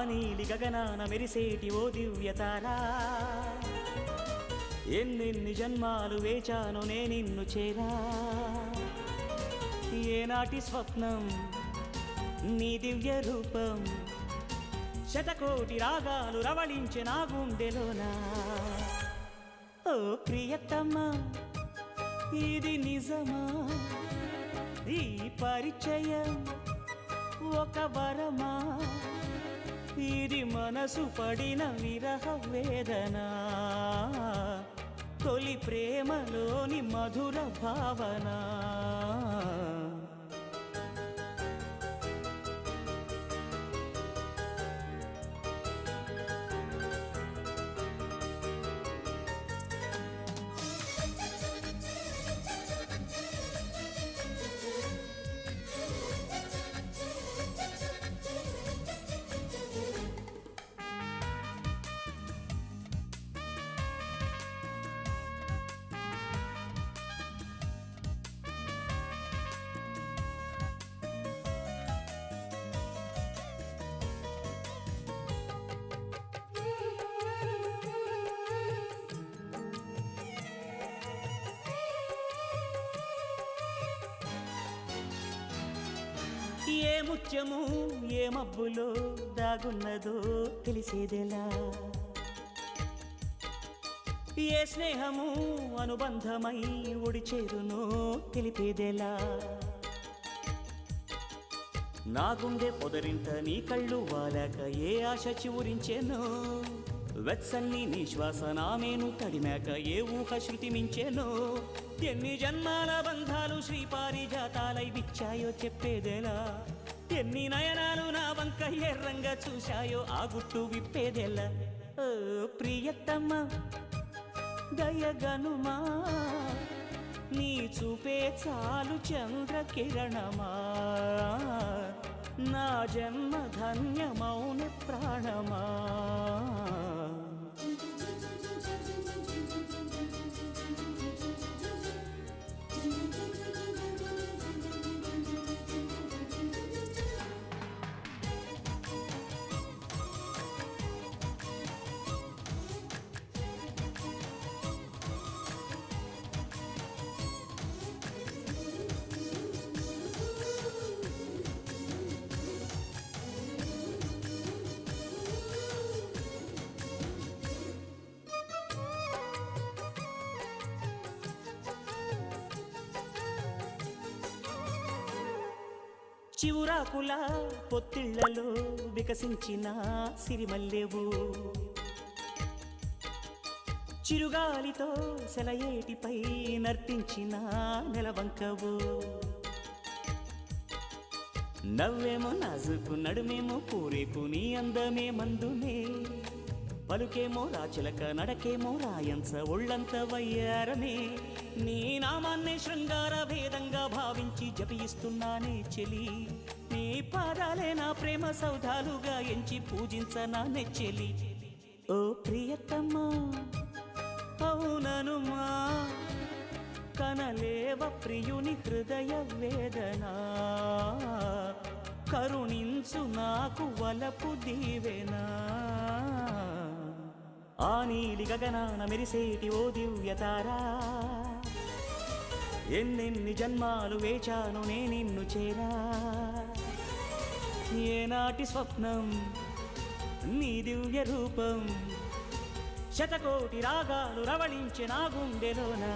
నీలి గగనాన మెరిసేటి ఓ దివ్యతారా, ఎన్నెన్ని జన్మాలు వేచాను నే నిన్ను చేరా. ఏనాటి స్వప్నం నీ దివ్య రూపం, శతకోటి రాగాలు రవళించే నా గుండెలోనా. ఓ ప్రియతమా ఇది నిజమా, ఈ పరిచయం ఒక వరమా, ఇది మనసు పడిన విరహ వేదన, తొలి ప్రేమలోని మధుర భావన. ఏ ముత్యము ఏ మబ్బులో దాగున్నదో తెలిసేదెలా, ఏ స్నేహము అనుబంధమై ఒడిచేరునో తెలిపేదెలా. నా గుండె పొదరింట నీ కళ్ళు వాలాక ఏ ఆశ చివురించెనో, వెత్సల్ని నీ శ్వాస నామేను తడిమాక ఏ ఊహ శృతి మించెనో. ఎన్ని జన్మాల బంధాలు శ్రీపారిజాతాలై విచ్చాయో చెప్పేదెలా, ఎన్ని నయనాలు నా వంక ఎర్రంగా చూశాయో ఆ గుట్టు విప్పేదెలా. ఓ ప్రియతమ్మ దయగనుమా, నీ చూపే చాలు చంద్రకిరణమా, నా జన్మ ధన్యమౌన ప్రాణమా. చివురాకుల పొత్తిళ్లలో వికసించిన సిరిమల్లెవు, చిరుగాలితో సెలయేటిపై నర్తించిన నెలవంకవు. నవ్వేమో నాజుకు నడుమేమో పూరేపు నీ అందమే మందునే, పలుకేమో రాచిలక నడకేమో రాయంచ ఒళ్ళంత వయ్యారమే. నీ నామాన్నే శృంగార భేదంగా భావించి జపిస్తున్నానే చెలి, నీ పాదాలే నా ప్రేమ సౌధాలుగా ఎంచి పూజించనా నెచ్చెలి. ఓ ప్రియతమ్మా అవుననుమా, కనలేవ ప్రియుని హృదయ వేదన, కరుణించు నాకు వలపు దీవెనా. ఆ నీలి గగనాన మెరిసేటి ఓ దివ్యతారా, ఎన్నెన్ని జన్మాలు వేచాను నే నిన్ను చేరా. ఏనాటి స్వప్నం నీ దివ్య రూపం, శతకోటి రాగాలు రవళించే నా గుండెలోనా.